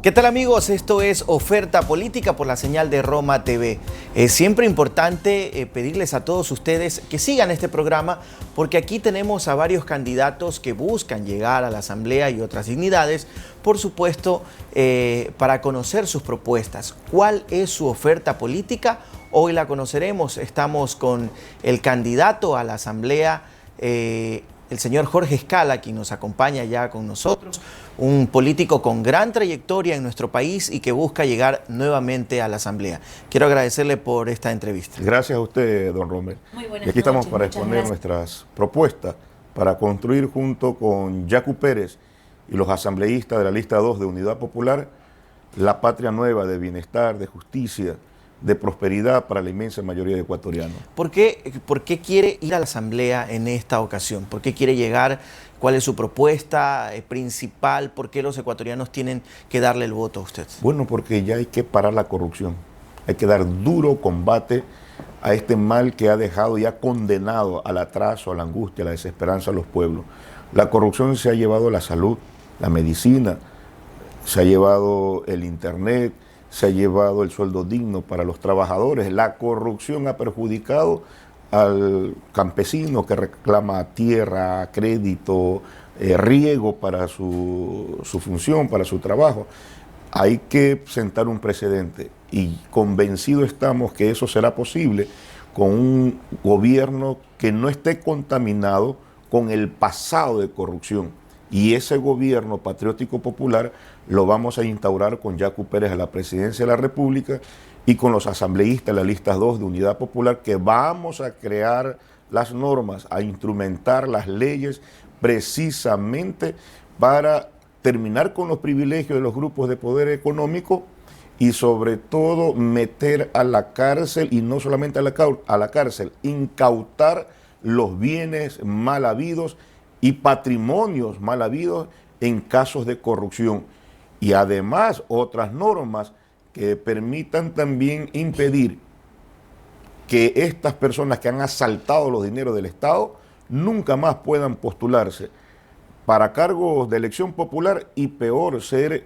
¿Qué tal, amigos? Esto es Oferta Política por la señal de Roma TV. Es siempre importante pedirles a todos ustedes que sigan este programa porque aquí tenemos a varios candidatos que buscan llegar a la Asamblea y otras dignidades, por supuesto, para conocer sus propuestas. ¿Cuál es su oferta política? Hoy la conoceremos. Estamos con el candidato a la Asamblea, el señor Jorge Escala, quien nos acompaña ya con nosotros, un político con gran trayectoria en nuestro país y que busca llegar nuevamente a la Asamblea. Quiero agradecerle por esta entrevista. Gracias a usted, don Rommel. Muy buenas y aquí estamos noches, para muchas exponer gracias. nuestras propuestas para construir junto con Yacu Pérez y los asambleístas de la lista 2 de Unidad Popular la patria nueva de bienestar, de justicia, de prosperidad para la inmensa mayoría de ecuatorianos. ¿Por qué quiere ir a la Asamblea en esta ocasión? ¿Por qué quiere llegar? ¿Cuál es su propuesta principal? ¿Por qué los ecuatorianos tienen que darle el voto a usted? Bueno, porque ya hay que parar la corrupción. Hay que dar duro combate a este mal que ha dejado y ha condenado al atraso, a la angustia, a la desesperanza a los pueblos. La corrupción se ha llevado la salud, la medicina, se ha llevado el internet, se ha llevado el sueldo digno para los trabajadores. La corrupción ha perjudicado al campesino que reclama tierra, crédito, riego para su función, para su trabajo. Hay que sentar un precedente y convencidos estamos que eso será posible con un gobierno que no esté contaminado con el pasado de corrupción. Y ese gobierno patriótico popular lo vamos a instaurar con Yacu Pérez a la presidencia de la República y con los asambleístas de la lista 2 de Unidad Popular, que vamos a crear las normas, a instrumentar las leyes precisamente para terminar con los privilegios de los grupos de poder económico y sobre todo meter a la cárcel, y no solamente a la cárcel, incautar los bienes mal habidos y patrimonios mal habidos en casos de corrupción. Y además otras normas que permitan también impedir que estas personas que han asaltado los dineros del Estado nunca más puedan postularse para cargos de elección popular y peor ser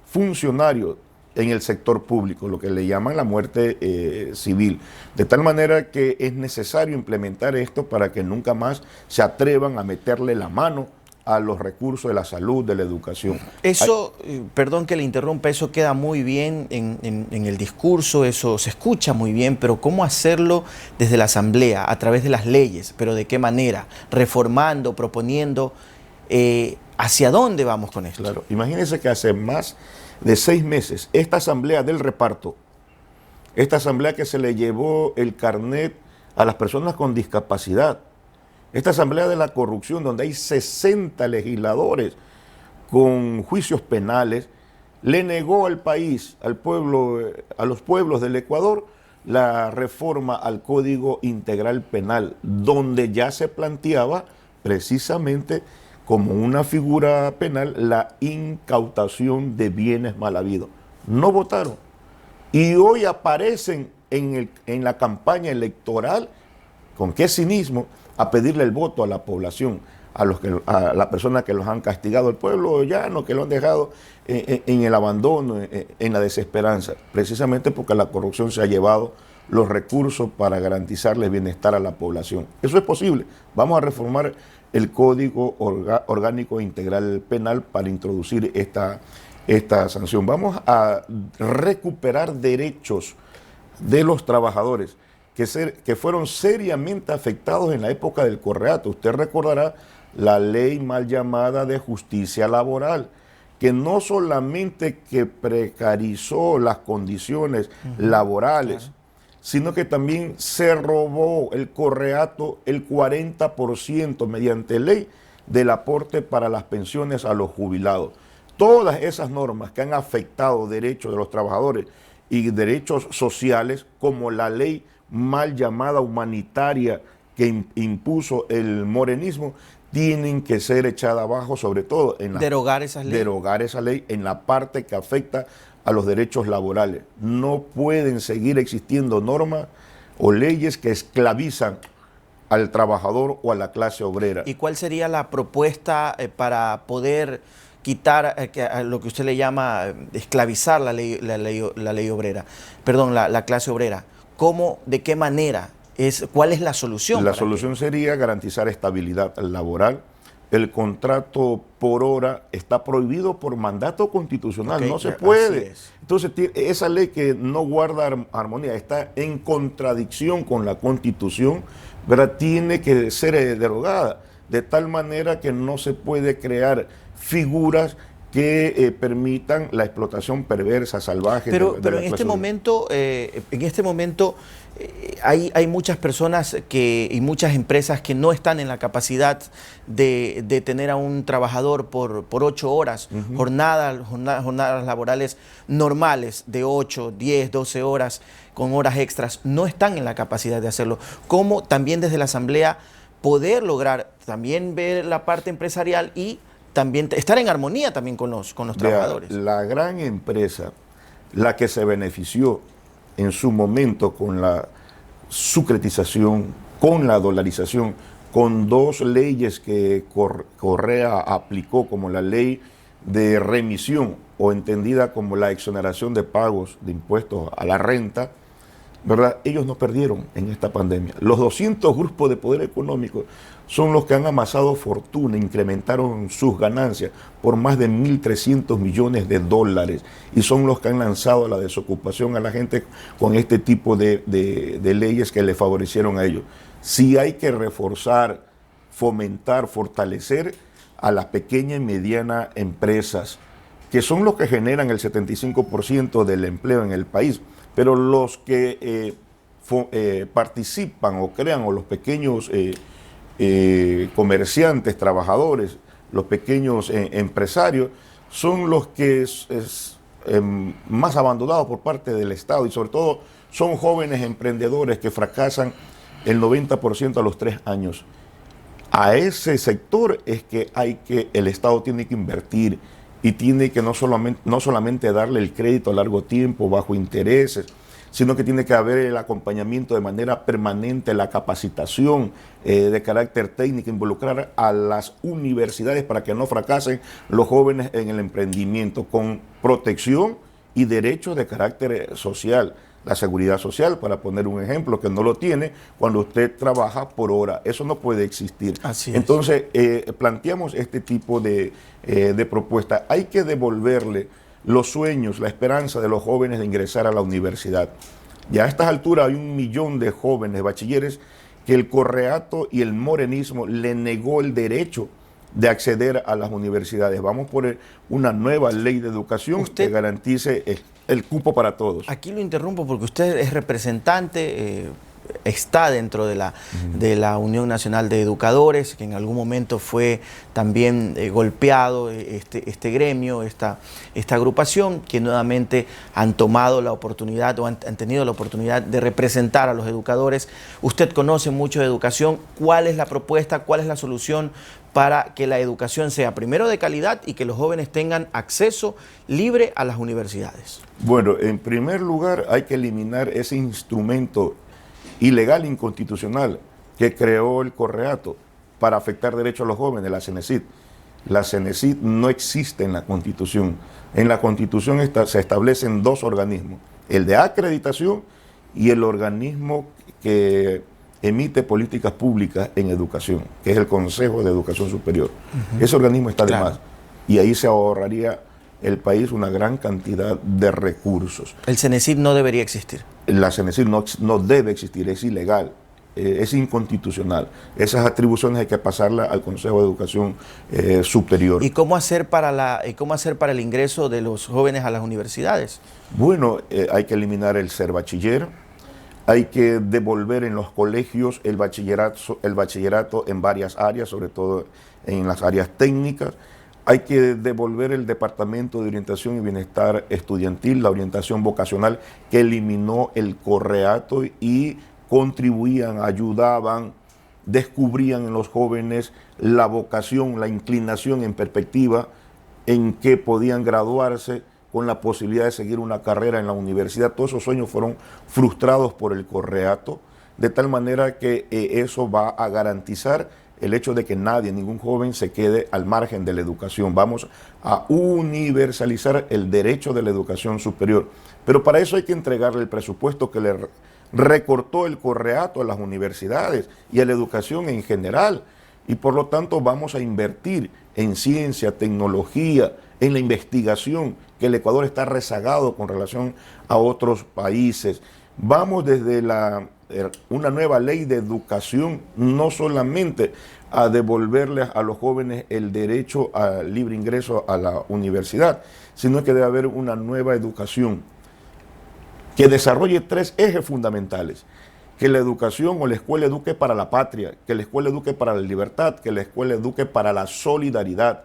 funcionarios en el sector público, lo que le llaman la muerte civil. De tal manera que es necesario implementar esto para que nunca más se atrevan a meterle la mano a los recursos de la salud, de la educación. Eso, perdón que le interrumpa, eso queda muy bien en el discurso, eso se escucha muy bien, pero ¿cómo hacerlo desde la Asamblea, a través de las leyes? ¿Pero de qué manera? Reformando, proponiendo, ¿hacia dónde vamos con esto? Claro, imagínense que hace más de 6 meses, esta asamblea del reparto, esta asamblea que se le llevó el carnet a las personas con discapacidad, esta asamblea de la corrupción donde hay 60 legisladores con juicios penales, le negó al país, al pueblo, a los pueblos del Ecuador, la reforma al Código Integral Penal, donde ya se planteaba precisamente como una figura penal la incautación de bienes mal habidos. No votaron. Y hoy aparecen en la campaña electoral, con qué cinismo, a pedirle el voto a la población, a las personas que los han castigado, el pueblo llano, que lo han dejado en el abandono, en la desesperanza, precisamente porque la corrupción se ha llevado los recursos para garantizarles bienestar a la población. Eso es posible. Vamos a reformar el Código Orgánico Integral Penal para introducir esta sanción. Vamos a recuperar derechos de los trabajadores que fueron seriamente afectados en la época del Correato. Usted recordará la ley mal llamada de justicia laboral, que no solamente que precarizó las condiciones laborales, claro, sino que también se robó el Correato el 40% mediante ley del aporte para las pensiones a los jubilados. Todas esas normas que han afectado derechos de los trabajadores y derechos sociales, como la ley mal llamada humanitaria que impuso el morenismo, tienen que ser echadas abajo, sobre todo en derogar esa ley en la parte que afecta a los derechos laborales. No pueden seguir existiendo normas o leyes que esclavizan al trabajador o a la clase obrera. ¿Y cuál sería la propuesta para poder quitar a lo que usted le llama esclavizar la ley obrera, perdón, la clase obrera. ¿Cómo, de qué manera? ¿Cuál es la solución? La solución sería garantizar estabilidad laboral. El contrato por hora está prohibido por mandato constitucional, no se puede. Entonces, esa ley que no guarda armonía, está en contradicción con la Constitución, ¿verdad? Tiene que ser derogada, de tal manera que no se puede crear figuras que permitan la explotación perversa, salvaje. Pero en este momento, hay muchas personas y muchas empresas que no están en la capacidad de tener a un trabajador por 8 horas, jornadas laborales normales de 8, 10, 12 horas con horas extras, no están en la capacidad de hacerlo. ¿Cómo también desde la Asamblea poder lograr también ver la parte empresarial y también estar en armonía también con los trabajadores? La gran empresa, la que se benefició en su momento con la sucretización, con la dolarización, con 2 leyes que Correa aplicó, como la ley de remisión o entendida como la exoneración de pagos de impuestos a la renta, ¿verdad? Ellos no perdieron en esta pandemia. Los 200 grupos de poder económico son los que han amasado fortuna, incrementaron sus ganancias por más de 1.300 millones de dólares y son los que han lanzado la desocupación a la gente con este tipo de leyes que le favorecieron a ellos. Sí hay que reforzar, fomentar, fortalecer a las pequeñas y medianas empresas, que son los que generan el 75% del empleo en el país, pero los que participan o crean, o los pequeños comerciantes, trabajadores, los pequeños empresarios, son los que más abandonados por parte del Estado, y sobre todo son jóvenes emprendedores que fracasan el 90% a los 3 años. A ese sector es que el Estado tiene que invertir y tiene que no solamente darle el crédito a largo tiempo bajo intereses, sino que tiene que haber el acompañamiento de manera permanente, la capacitación de carácter técnico, involucrar a las universidades para que no fracasen los jóvenes en el emprendimiento, con protección y derechos de carácter social. La seguridad social, para poner un ejemplo, que no lo tiene cuando usted trabaja por hora. Eso no puede existir. Así es. Entonces, planteamos este tipo de propuesta. Hay que devolverle los sueños, la esperanza de los jóvenes de ingresar a la universidad. Ya a estas alturas hay 1 millón de jóvenes bachilleres que el correato y el morenismo le negó el derecho de acceder a las universidades. Vamos por una nueva ley de educación que garantice el cupo para todos. Aquí lo interrumpo porque usted es representante, está dentro de la Unión Nacional de Educadores, que en algún momento fue también golpeado este gremio, esta agrupación, que nuevamente han tomado la oportunidad o han tenido la oportunidad de representar a los educadores. Usted conoce mucho de educación. ¿Cuál es la propuesta? ¿Cuál es la solución para que la educación sea primero de calidad y que los jóvenes tengan acceso libre a las universidades? Bueno, en primer lugar hay que eliminar ese instrumento ilegal e inconstitucional que creó el correato para afectar derechos a los jóvenes, la CENESID. La CENESID no existe en la Constitución. En la Constitución se establecen 2 organismos, el de acreditación y el organismo que emite políticas públicas en educación, que es el Consejo de Educación Superior. Ese organismo está de más, y ahí se ahorraría el país una gran cantidad de recursos. El CENESID no debería existir. La CENESID no debe existir, es ilegal, es inconstitucional. Esas atribuciones hay que pasarlas al Consejo de Educación Superior. ¿Y cómo hacer para el ingreso de los jóvenes a las universidades? Bueno, hay que eliminar el ser bachiller, hay que devolver en los colegios el bachillerato en varias áreas, sobre todo en las áreas técnicas. Hay que devolver el Departamento de Orientación y Bienestar Estudiantil, la orientación vocacional, que eliminó el correato y contribuían, ayudaban, descubrían en los jóvenes la vocación, la inclinación en perspectiva, en que podían graduarse con la posibilidad de seguir una carrera en la universidad. Todos esos sueños fueron frustrados por el correato, de tal manera que eso va a garantizar el hecho de que nadie, ningún joven se quede al margen de la educación. Vamos a universalizar el derecho de la educación superior. Pero para eso hay que entregarle el presupuesto que le recortó el Correato a las universidades y a la educación en general. Y por lo tanto vamos a invertir en ciencia, tecnología, en la investigación, que el Ecuador está rezagado con relación a otros países. Vamos desde una nueva ley de educación, no solamente a devolverles a los jóvenes el derecho al libre ingreso a la universidad, sino que debe haber una nueva educación que desarrolle 3 ejes fundamentales: que la educación o la escuela eduque para la patria, que la escuela eduque para la libertad, que la escuela eduque para la solidaridad.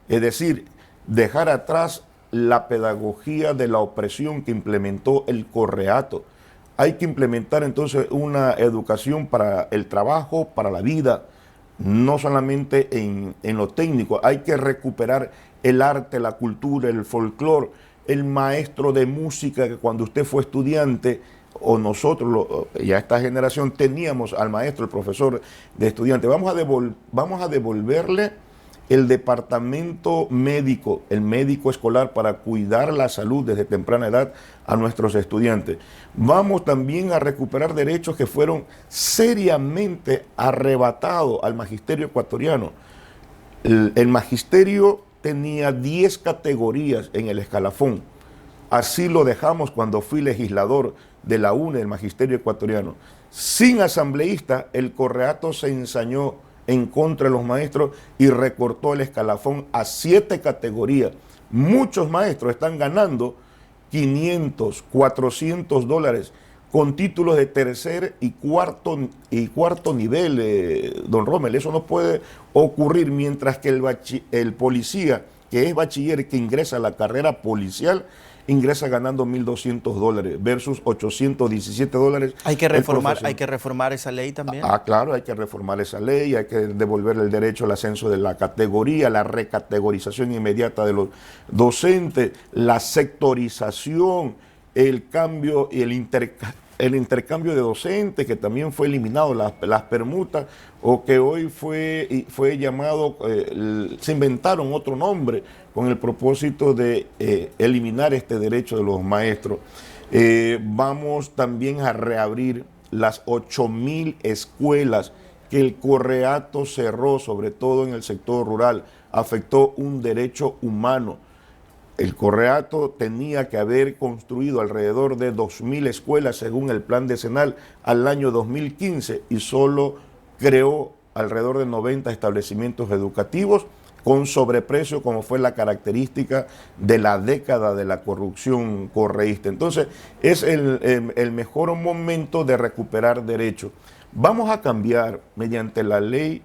Es decir, dejar atrás la pedagogía de la opresión que implementó el Correato. Hay que implementar entonces una educación para el trabajo, para la vida, no solamente en lo técnico. Hay que recuperar el arte, la cultura, el folclore, el maestro de música que cuando usted fue estudiante, o nosotros, ya esta generación, teníamos al maestro, el profesor de estudiante. Vamos a devolverle el departamento médico, el médico escolar, para cuidar la salud desde temprana edad a nuestros estudiantes. Vamos también a recuperar derechos que fueron seriamente arrebatados al magisterio ecuatoriano. El magisterio tenía 10 categorías en el escalafón. Así lo dejamos cuando fui legislador de la UNE, el magisterio ecuatoriano. Sin asambleísta, el Correato se ensañó en contra de los maestros y recortó el escalafón a 7 categorías. Muchos maestros están ganando 500, 400 dólares con títulos de tercer y cuarto nivel, don Rommel. Eso no puede ocurrir, mientras que el policía, que es bachiller, que ingresa a la carrera policial, ingresa ganando 1.200 dólares versus 817 dólares. Hay que reformar esa ley también. Claro, hay que reformar esa ley, hay que devolverle el derecho al ascenso de la categoría, la recategorización inmediata de los docentes, la sectorización, el cambio y el intercambio de docentes, que también fue eliminado, las permutas, o que hoy fue llamado, se inventaron otro nombre con el propósito de eliminar este derecho de los maestros. Vamos también a reabrir las 8.000 escuelas que el Correato cerró, sobre todo en el sector rural. Afectó un derecho humano. El Correato tenía que haber construido alrededor de 2.000 escuelas según el plan decenal al año 2015 y solo creó alrededor de 90 establecimientos educativos con sobreprecio, como fue la característica de la década de la corrupción correísta. Entonces, es el mejor momento de recuperar derechos. Vamos a cambiar mediante la ley,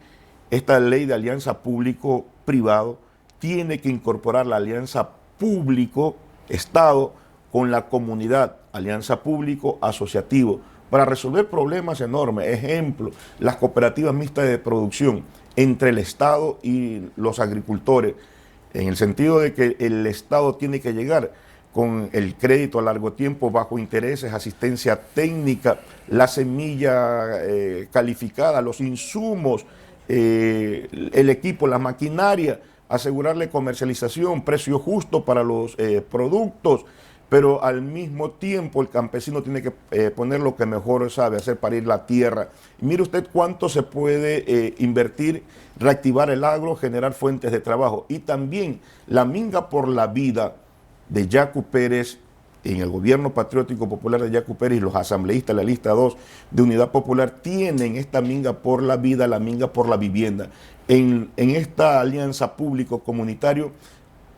esta ley de alianza público-privado, tiene que incorporar la alianza público-Estado con la comunidad, alianza público-asociativo, para resolver problemas enormes. Ejemplo, las cooperativas mixtas de producción entre el Estado y los agricultores, en el sentido de que el Estado tiene que llegar con el crédito a largo tiempo, bajo intereses, asistencia técnica, la semilla calificada, los insumos, el equipo, la maquinaria, asegurarle comercialización, precio justo para los productos, pero al mismo tiempo el campesino tiene que poner lo que mejor sabe hacer, parir la tierra. Y mire usted cuánto se puede invertir, reactivar el agro, generar fuentes de trabajo. Y también la Minga por la Vida de Yacu Pérez, en el gobierno patriótico popular de Yacu Pérez, y los asambleístas, la lista 2 de Unidad Popular, tienen esta Minga por la Vida, la Minga por la Vivienda. En esta alianza público-comunitario,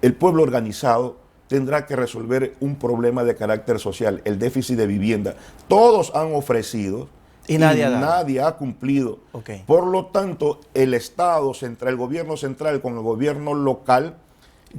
el pueblo organizado tendrá que resolver un problema de carácter social, el déficit de vivienda. Todos han ofrecido y nadie ha cumplido. Okay. Por lo tanto, el Estado central, el gobierno central con el gobierno local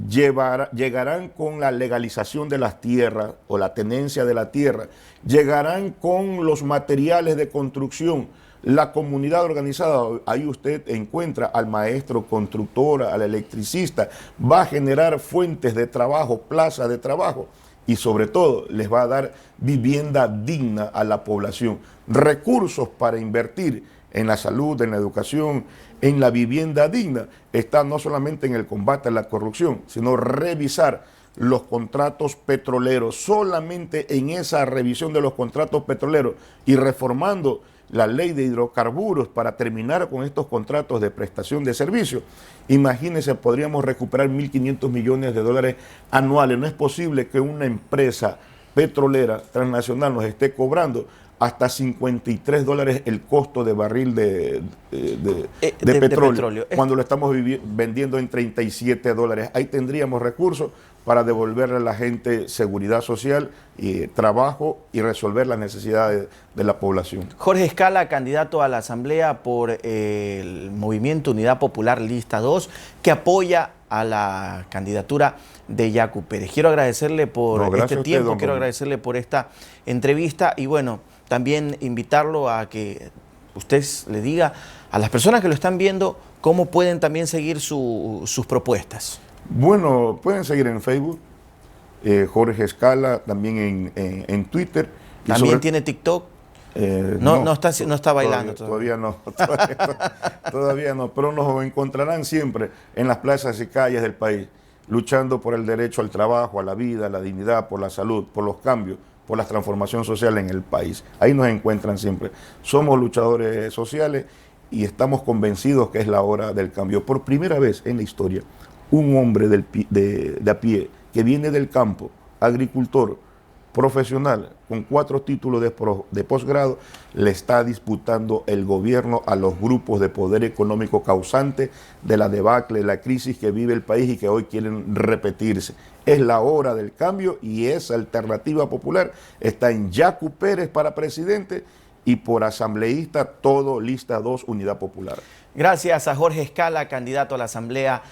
llegarán con la legalización de las tierras o la tenencia de la tierra, llegarán con los materiales de construcción. La comunidad organizada, ahí usted encuentra al maestro constructor, al electricista, va a generar fuentes de trabajo, plazas de trabajo y sobre todo les va a dar vivienda digna a la población, recursos para invertir en la salud, en la educación, en la vivienda digna, está no solamente en el combate a la corrupción, sino revisar los contratos petroleros. Solamente en esa revisión de los contratos petroleros y reformando la ley de hidrocarburos para terminar con estos contratos de prestación de servicios, imagínense, podríamos recuperar 1.500 millones de dólares anuales. No es posible que una empresa petrolera transnacional nos esté cobrando hasta $53 el costo de barril de petróleo, cuando lo estamos vendiendo en $37. Ahí tendríamos recursos para devolverle a la gente seguridad social, y trabajo y resolver las necesidades de la población. Jorge Escala, candidato a la Asamblea por el Movimiento Unidad Popular Lista 2, que apoya a la candidatura de Yacu Pérez. Quiero agradecerle por este tiempo, quiero agradecerle por esta entrevista y bueno, también invitarlo a que usted le diga a las personas que lo están viendo cómo pueden también seguir sus propuestas. Bueno, pueden seguir en Facebook, Jorge Escala, también en Twitter. ¿También tiene TikTok? No está bailando todavía no, todavía no, pero nos encontrarán siempre en las plazas y calles del país, luchando por el derecho al trabajo, a la vida, a la dignidad, por la salud, por los cambios, por la transformación social en el país. Ahí nos encuentran siempre. Somos luchadores sociales y estamos convencidos que es la hora del cambio. Por primera vez en la historia, un hombre de a pie que viene del campo, agricultor, profesional, con 4 títulos de posgrado, le está disputando el gobierno a los grupos de poder económico causantes de la debacle, la crisis que vive el país y que hoy quieren repetirse. Es la hora del cambio y esa alternativa popular está en Yacu Pérez para presidente y por asambleísta todo Lista 2 Unidad Popular. Gracias a Jorge Escala, candidato a la Asamblea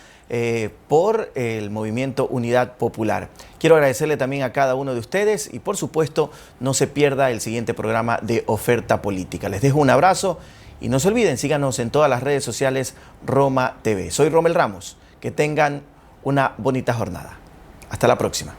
por el Movimiento Unidad Popular. Quiero agradecerle también a cada uno de ustedes y por supuesto no se pierda el siguiente programa de Oferta Política. Les dejo un abrazo y no se olviden, síganos en todas las redes sociales Roma TV. Soy Romel Ramos, que tengan una bonita jornada. Hasta la próxima.